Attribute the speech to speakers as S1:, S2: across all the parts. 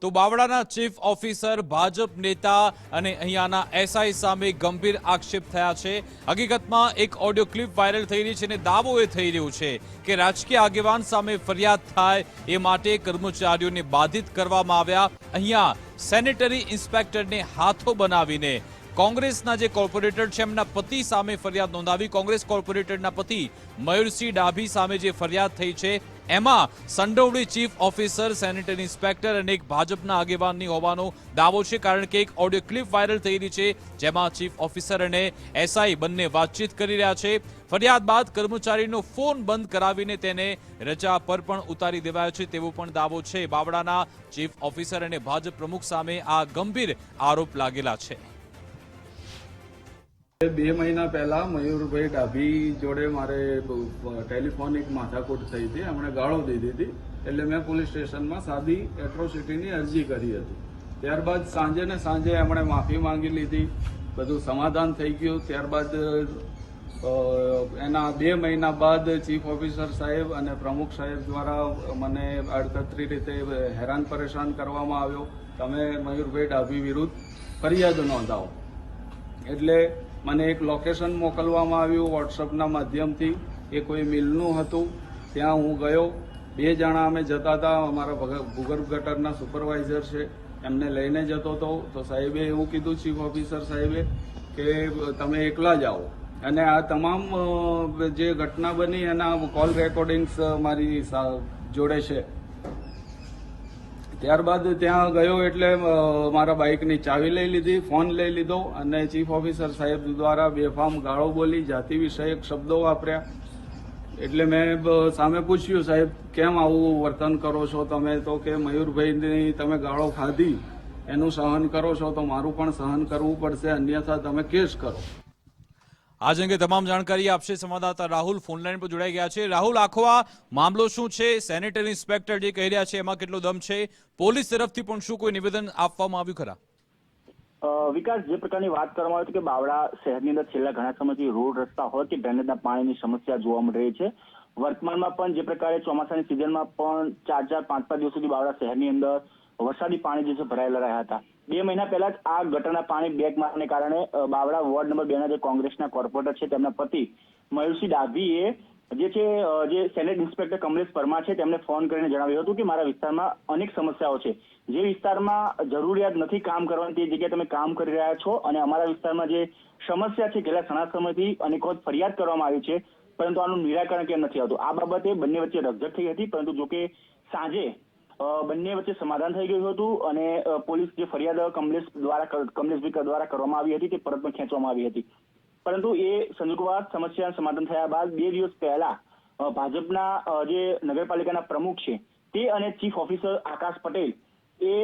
S1: તો બાવળાના chief officer Bhajap નેતા અને અહીંયાના એસઆઈ સામે ગંભીર આક્ષેપ થયા છે। હકીકતમાં એક ઓડિયો ક્લિપ વાયરલ થઈ રહી છે અને દાવો એ થઈ રહ્યો છે કે રાજકીય આગેવાન સામે ફરિયાદ થાય એ માટે કર્મચારીઓને બાધિત કરવામાં આવ્યા। અહીંયા સેનેટરી ઇન્સ્પેક્ટરને હાથો બનાવીને કોંગ્રેસના જે કોર્પોરેટર છે એમના પતિ સામે ફરિયાદ નોંધાવી। કોંગ્રેસ કોર્પોરેટરના પતિ મયુરસિંહ ડાભી સામે જે ફરિયાદ થઈ છે એમાં સંડોવણી ચીફ ઓફિસર, સેનેટરી ઇન્સ્પેક્ટર અને એક ભાજપના આગેવાનની હોવાનો દાવો છે, કારણ કે એક ઓડિયો ક્લિપ વાયરલ થઈ રહી છે જેમાં ચીફ ઓફિસર અને એસઆઈ બંને વાતચીત કરી રહ્યા છે। ફરિયાદ બાદ કર્મચારીનો ફોન બંધ કરાવીને તેને રજા પર પણ ઉતારી દેવાયો છે તેવો પણ દાવો છે। બાવળાના ચીફ ઓફિસર અને ભાજપ પ્રમુખ સામે આ ગંભીર આરોપ લાગેલા છે।
S2: 2 મહિના પહેલા મયુરભાઈ ડાભી જોડે મારે ટેલિફોનિક માથાકૂટ થઈ હતી। એમણે ગાળો દીધી હતી, એટલે મેં પોલીસ સ્ટેશનમાં સાદી એટ્રોસિટીની અરજી કરી હતી। ત્યારબાદ સાંજે એમણે માફી માંગી લીધી, બધું સમાધાન થઈ ગયું। ત્યારબાદ એના 2 મહિના બાદ ચીફ ઓફિસર સાહેબ અને પ્રમુખ સાહેબ દ્વારા મને આડકતરી રીતે હેરાન પરેશાન કરવામાં આવ્યો। તમે મયુરભાઈ ડાભી વિરુદ્ધ ફરિયાદ નોંધાવો, એટલે મને એક લોકેશન મોકલવામાં આવ્યું વોટ્સઅપના માધ્યમથી। એ કોઈ મિલનું હતું, ત્યાં હું ગયો। 2 જણા અમે જતા હતા, અમારા ભૂગર્ભ ગટરના સુપરવાઇઝર છે, એમને લઈને જતો હતો। તો સાહેબે એવું કીધું, ચીફ ઓફિસર સાહેબે, કે તમે એકલા જાઓ, અને આ તમામ જે ઘટના બની એના કોલ રેકોર્ડિંગ્સ મારી જોડે છે। ત્યારબાદ ત્યાં ગયો એટલે મારા બાઇકની ચાવી લઈ લીધી, ફોન લઈ લીધો, અને ચીફ ઓફિસર સાહેબ દ્વારા બેફામ ગાળો બોલી, જાતિ વિષયક શબ્દો વાપર્યા। એટલે મેં સામે પૂછ્યું, સાહેબ કેમ આવું વર્તન કરો છો તમે? તો કે મયુરભાઈની તમે ગાળો ખાધી, એનું સહન કરો છો તો મારું પણ સહન કરવું પડશે, અન્યથા તમે કેસ કરો।
S1: આજ અંગે તમામ જાણકારી આપશે સંવાદદાતા રાહુલ ફોનલાઈન પર જોડાઈ ગયા છે। રાહુલ, આખો આ મામલો શું છે? સેનેટરી ઇન્સ્પેક્ટર જે કહી રહ્યા છે એમાં કેટલો દમ છે? પોલીસ તરફથી પણ શું કોઈ નિવેદન આપવામાં આવ્યું ખરા?
S3: વિકાસ, જે પ્રકારની વાત કરવામાં આવી હતી કે બાવળા શહેરની અંદર છેલ્લા ઘણા સમયથી રોડ રસ્તા હોય કે ડ્રેનેજના પાણીની સમસ્યા જોવા મળી રહી છે। વર્તમાનમાં પણ જે પ્રકારે ચોમાસાની સિઝનમાં પણ 4-5 દિવસ સુધી બાવળા શહેરની અંદર વરસાદી પાણી જે છે ભરાયેલા રહ્યા હતા। 2 મહિના પહેલા જ આ ગટરના પાણી બેક મારવાને કારણે બાવળા વોર્ડ નંબર 2 ના જે કોંગ્રેસના કોર્પોરેટર છે તેમના પતિ મયુરસિંહ ડાભીએ જે સેનેટ ઇન્સ્પેક્ટર કમલેશ પરમાર છે તેમને ફોન કરીને જણાવ્યું હતું કે મારા વિસ્તારમાં અનેક સમસ્યાઓ છે, જે વિસ્તારમાં જરૂરિયાત નથી કામ કરવાની તે જગ્યાએ તમે કામ કરી રહ્યા છો, અને અમારા વિસ્તારમાં જે સમસ્યા છે છેલ્લા ઘણા સમયથી અનેક વખત ફરિયાદ કરવામાં આવી છે, પરંતુ આનું નિરાકરણ કેમ નથી આવતું? આ બાબતે બંને વચ્ચે રકઝક થઈ હતી, પરંતુ જોકે સાંજે બંને વચ્ચે સમાધાન થઈ ગયું હતું અને પોલીસ જે ફરિયાદ કમલેશભાઈ દ્વારા કરવામાં આવી હતી તે પરત પણ ખેંચવામાં આવી હતી। પરંતુ એ સંજોગોમાં સમસ્યા સમાધાન થયા બાદ 2 દિવસ પહેલા ભાજપના જે નગરપાલિકાના પ્રમુખ છે તે અને ચીફ ઓફિસર આકાશ પટેલ એ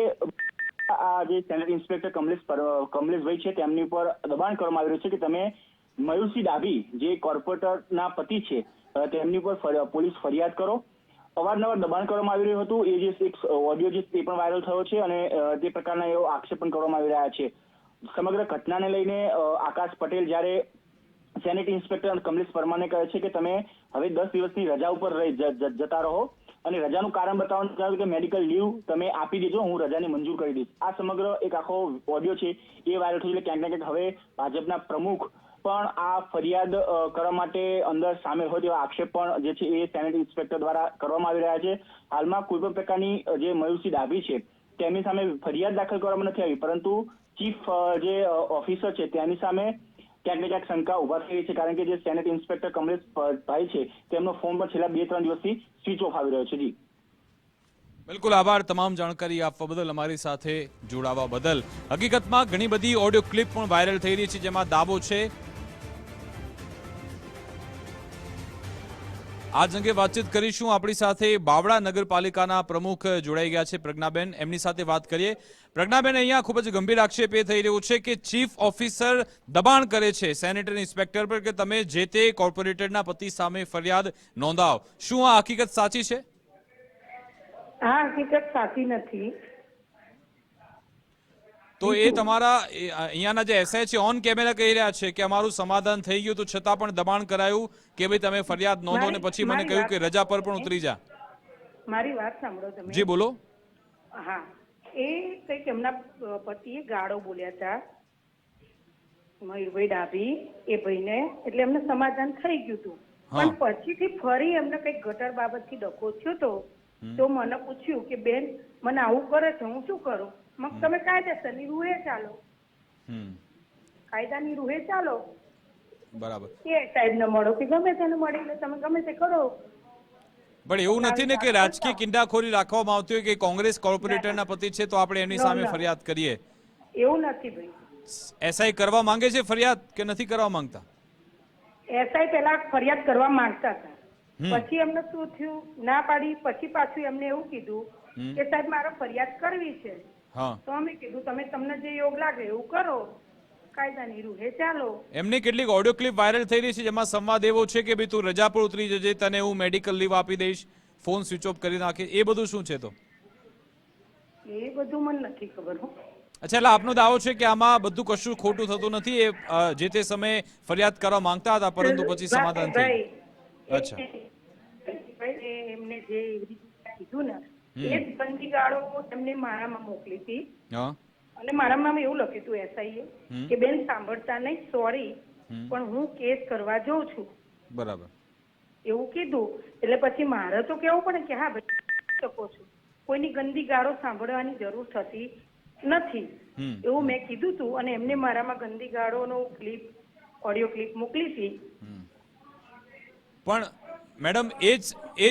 S3: આ જે સેનેટરી ઇન્સ્પેક્ટર કમલેશભાઈ છે તેમની ઉપર દબાણ કરવામાં આવી રહ્યું છે કે તમે મયુરસિંહ ડાભી જે કોર્પોરેટરના પતિ છે તેમની ઉપર પોલીસ ફરિયાદ કરો। અવારનવાર દબાણ કરવામાં આવી રહ્યું હતું। એ જે એક ઓડિયો છે તે પણ વાયરલ થયો છે અને તે પ્રકારના એવો આક્ષેપ પણ કરવામાં આવી રહ્યા છે। સમગ્ર ઘટનાને લઈને આકાશ પટેલ જ્યારે સેનેટરી ઇન્સ્પેક્ટર કમલેશ પરમારને કહે છે કે તમે હવે 10 દિવસની રજા ઉપર જતા રહો, અને રજાનું કારણ બતાવવાનું જણાવ્યું કે મેડિકલ લીવ તમે આપી દેજો, હું રજાની મંજૂર કરી દઈશ। આ સમગ્ર એક આખો ઓડિયો છે એ વાયરલ થયું, એટલે ક્યાંક ને ક્યાંક હવે ભાજપના પ્રમુખ પણ આ ફરિયાદ કરવા માટે અંદર સામેલ હોય તેવા આક્ષેપ પણ જે છે એ સેનેટરી ઇન્સ્પેક્ટર દ્વારા કરવામાં આવી રહ્યા છે। હાલમાં કોઈ પણ પ્રકારની જે મયુરસિંહ ડાભી છે તેમની સામે ફરિયાદ દાખલ કરવામાં નથી આવી, પરંતુ ચીફ જે ઓફિસર છે તેની સામે ક્યાંક ને ક્યાંક શંકા ઉભા થઈ રહી છે, કારણ કે જે સેનેટરી ઇન્સ્પેક્ટર કમલેશ ભાઈ છે તેમનો ફોન પણ છેલ્લા 2-3 દિવસથી સ્વિચ ઓફ આવી રહ્યો છે। જી
S1: બિલકુલ, આભાર તમામ જાણકારી આપવા બદલ, અમારી સાથે જોડાવા બદલ। હકીકતમાં ઘણી બધી ઓડિયો ક્લિપ પણ વાયરલ થઈ રહી છે જેમાં દાવો છે। આજ અંગે વાતચીત કરીશું। આપણી સાથે બાવળા નગરપાલિકાના પ્રમુખ જોડાઈ ગયા છે પ્રજ્ઞાબેન, એમની સાથે વાત કરીએ। પ્રજ્ઞાબેન, અહીંયા ખૂબ જ ગંભીર આક્ષેપ એ થઈ રહ્યો છે કે ચીફ ઓફિસર દબાણ કરે છે સેનેટરી ઇન્સ્પેક્ટર પર કે તમે જે તે કોર્પોરેટરના પતિ સામે ફરિયાદ નોંધાવો। શું આ હકીકત સાચી છે?
S4: આ હકીકત સાચી નથી।
S1: તો એ તમારા અહીંયાના જે એસઆઈ છે ઓન કેમેરા કહી રહ્યા છે કે અમારું સમાધાન થઈ ગયું, તો છતાં પણ દબાણ કરાયું કે ભાઈ તમે ફરિયાદ નોંધો, ને પછી મને કહ્યું કે રજા પર પણ ઉતરી જા।
S4: મારી વાત સાંભળો તમે।
S1: જી બોલો।
S4: હા, એ કંઈક એમના પતિએ ગાળો બોલ્યા હતા મયુરભાઈ ડાભી એ ભાઈને, એટલે એમને સમાધાન થઈ ગયું હતું.
S1: હા.
S4: પણ પછીથી ફરી એમને કંઈક ગટર બાબતથી ડખો થયો તો મને પૂછ્યું કે બેન મને આવું કરે છે, હું શું કરું? મગ તમે કાયદેસરની રૂહે ચાલો,
S1: હમ,
S4: કાયદાની રૂહે ચાલો.
S1: બરાબર.
S4: એ સાહેબ ને મળો કે ગમે તેને મળીને તમે ગમે તે કરો.
S1: પણ એવું નથી ને કે રાજકીય કિંડાખોરી રાખવામાં આવતી હોય કે કોંગ્રેસ કોર્પોરેટરના પતિ છે તો આપણે એની સામે ફરિયાદ કરીએ?
S4: એવું નથી ભાઈ.
S1: એસઆઈ કરવા માંગે છે ફરિયાદ કે નથી કરવા માંગતા?
S4: એસઆઈ પેલા ફરિયાદ કરવા માંગતા હતા, પછી એમને શું થયું, ના પાડી. પછી પાછું એમને એવું કીધું કે સાહેબ મારે ફરિયાદ કરવી છે.
S1: હા.
S4: તો અમે કીધું તમને જે યોગ લાગે એવું કરો, કાયદાની રૂહે ચાલો.
S1: એમની કેટલીક ઓડિયો ક્લિપ વાયરલ થઈ રહી છે જેમાં સંવાદ એવો છે કે ભાઈ તું રજા પર ઉતરી જજે, તને હું મેડિકલ લીવ આપી દઈશ, ફોન સ્વિચ ઓફ કરી નાખે, એ બધું શું છે? તો
S4: એ બધું મને નથી ખબર. હો,
S1: અચ્છા, એટલે આપનો દાવો છે કે આમાં બધું કશું ખોટું થતું નથી, એ જે તે સમયે ફરિયાદ કરવા માંગતા હતા પરંતુ પછી સમાધાન થયું. અચ્છા.
S4: એમને જે એવી રીતે કીધું ને એ જ બંદી ગાળો એમને મારામાં મોકલી હતી.
S1: હા.
S4: અને મારામાં એવું લખ્યું હતું એસઆઈએ કે બેન સાંભળતા નહીં, સોરી, પણ હું કેસ કરવા જઉં છું.
S1: બરાબર.
S4: એવું કીધું. એટલે પછી મારે તો કેવું પડે કે હા ભાઈ શકો છો, કોઈની ગંદી ગાળો સાંભળવાની જરૂર થતી નથી એવું મેં કીધું હતું. અને એમને મારામાં ગંદી ગાળોનો ક્લિપ, ઓડિયો ક્લિપ મોકલી હતી.
S1: પણ મેડમ એ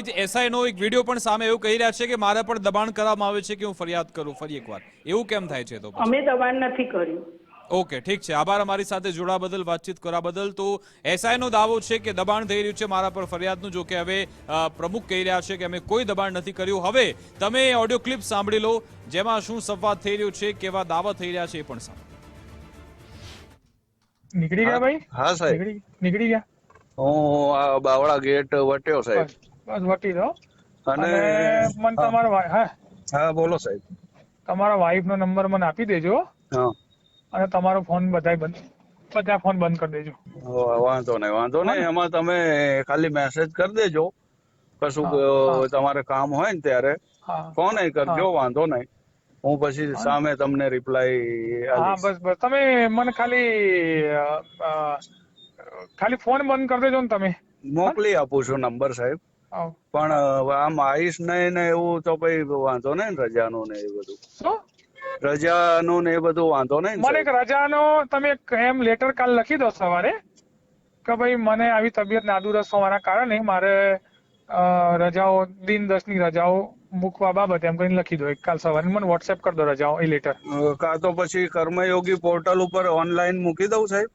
S1: જ એસઆઈ નો એક વિડીયો પણ સામે એવું કહી રહ્યા છે કે મારા પર દબાણ કરવામાં આવે છે કે હું ફરિયાદ કરું ફરી એકવાર. એવું કેમ થાય છે? તો
S4: અમે દબાણ નથી કર્યું.
S1: ઓકે, ઠીક છે. આભાર અમારી સાથે જોડા બદલ, વાતચીત કરવા બદલ. તો એસઆઈ નો દાવો છે કે દબાણ થઈ રહ્યું છે મારા પર ફરિયાદનું. જો કે હવે પ્રમુખ કહી રહ્યા છે કે અમે કોઈ દબાણ નથી કર્યું. હવે તમે ઓડિયો ક્લિપ સાંભળી લો જેમાં શું સંવાદ થઈ રહ્યો છે, કેવા દાવા થઈ રહ્યા છે એ પણ સાંભળો.
S5: નીકળી ગયા ભાઈ?
S6: હા સાહેબ,
S5: નીકળી ગયા.
S6: હું આ બાવળા ગેટ વટ્યો સાહેબ.
S5: બસ વટી દો.
S6: અને
S5: મને તમારો
S6: હા બોલો સાહેબ.
S5: તમારા વાઈફ નો નંબર મને આપી દેજો
S6: હા,
S5: અને તમારો ફોન બધા ફોન બંધ કરી દેજો.
S6: વાંધો નહીં. એમાં તમે ખાલી મેસેજ કરી દેજો, કશું તમારે કામ હોય ને ત્યારે ફોન કરજો, વાંધો નહીં. હું પછી સામે તમને રિપ્લાય
S5: હા બસ તમે મને ખાલી ફોન બંધ કરી દેજો ને તમે.
S6: મોકલી આપું છું નંબર સાહેબ. પણ આમ આવીશ નહીં ને એવું તો પછી વાંધો નહીં ને, રજાનું ને એ બધું.
S5: શું
S6: રજાનું ને એ બધું વાંધો નહીં ને
S5: મને એક રજાનો તમે એમ લેટર કાલ લખી દો સવારે કે ભાઈ મને આવી તબિયત નાદુરસ્ત હોવાના કારણે મારે રજાઓ દિન 10 ની રજાઓ મૂકવા બાબતે એમ કરીને લખી દો. એક કાલ સવારે મને વોટ્સએપ કરી દો રજાઓ એ લેટર.
S6: કાં તો પછી કર્મયોગી પોર્ટલ ઉપર ઓનલાઈન મૂકી દઉં સાહેબ?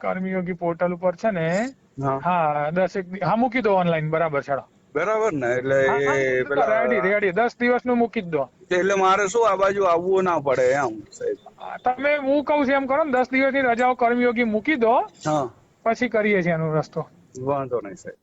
S5: કર્મયોગી પોર્ટલ ઉપર છે ને,
S6: હા
S5: 10 મૂકી દો ઓનલાઈન. બરાબર, ચાલો.
S6: બરાબર ને, એટલે
S5: રેડી 10 દિવસનું મૂકી જ દો.
S6: એટલે મારે શું આ બાજુ આવવું ના પડે એમ સાહેબ?
S5: તમે હું કહું છું એમ કરો ને, 10 દિવસની રજાઓ કર્મયોગી મૂકી દો,
S6: હા,
S5: પછી કરીએ છીએ એનો રસ્તો.
S6: વાંધો નહીં સાહેબ.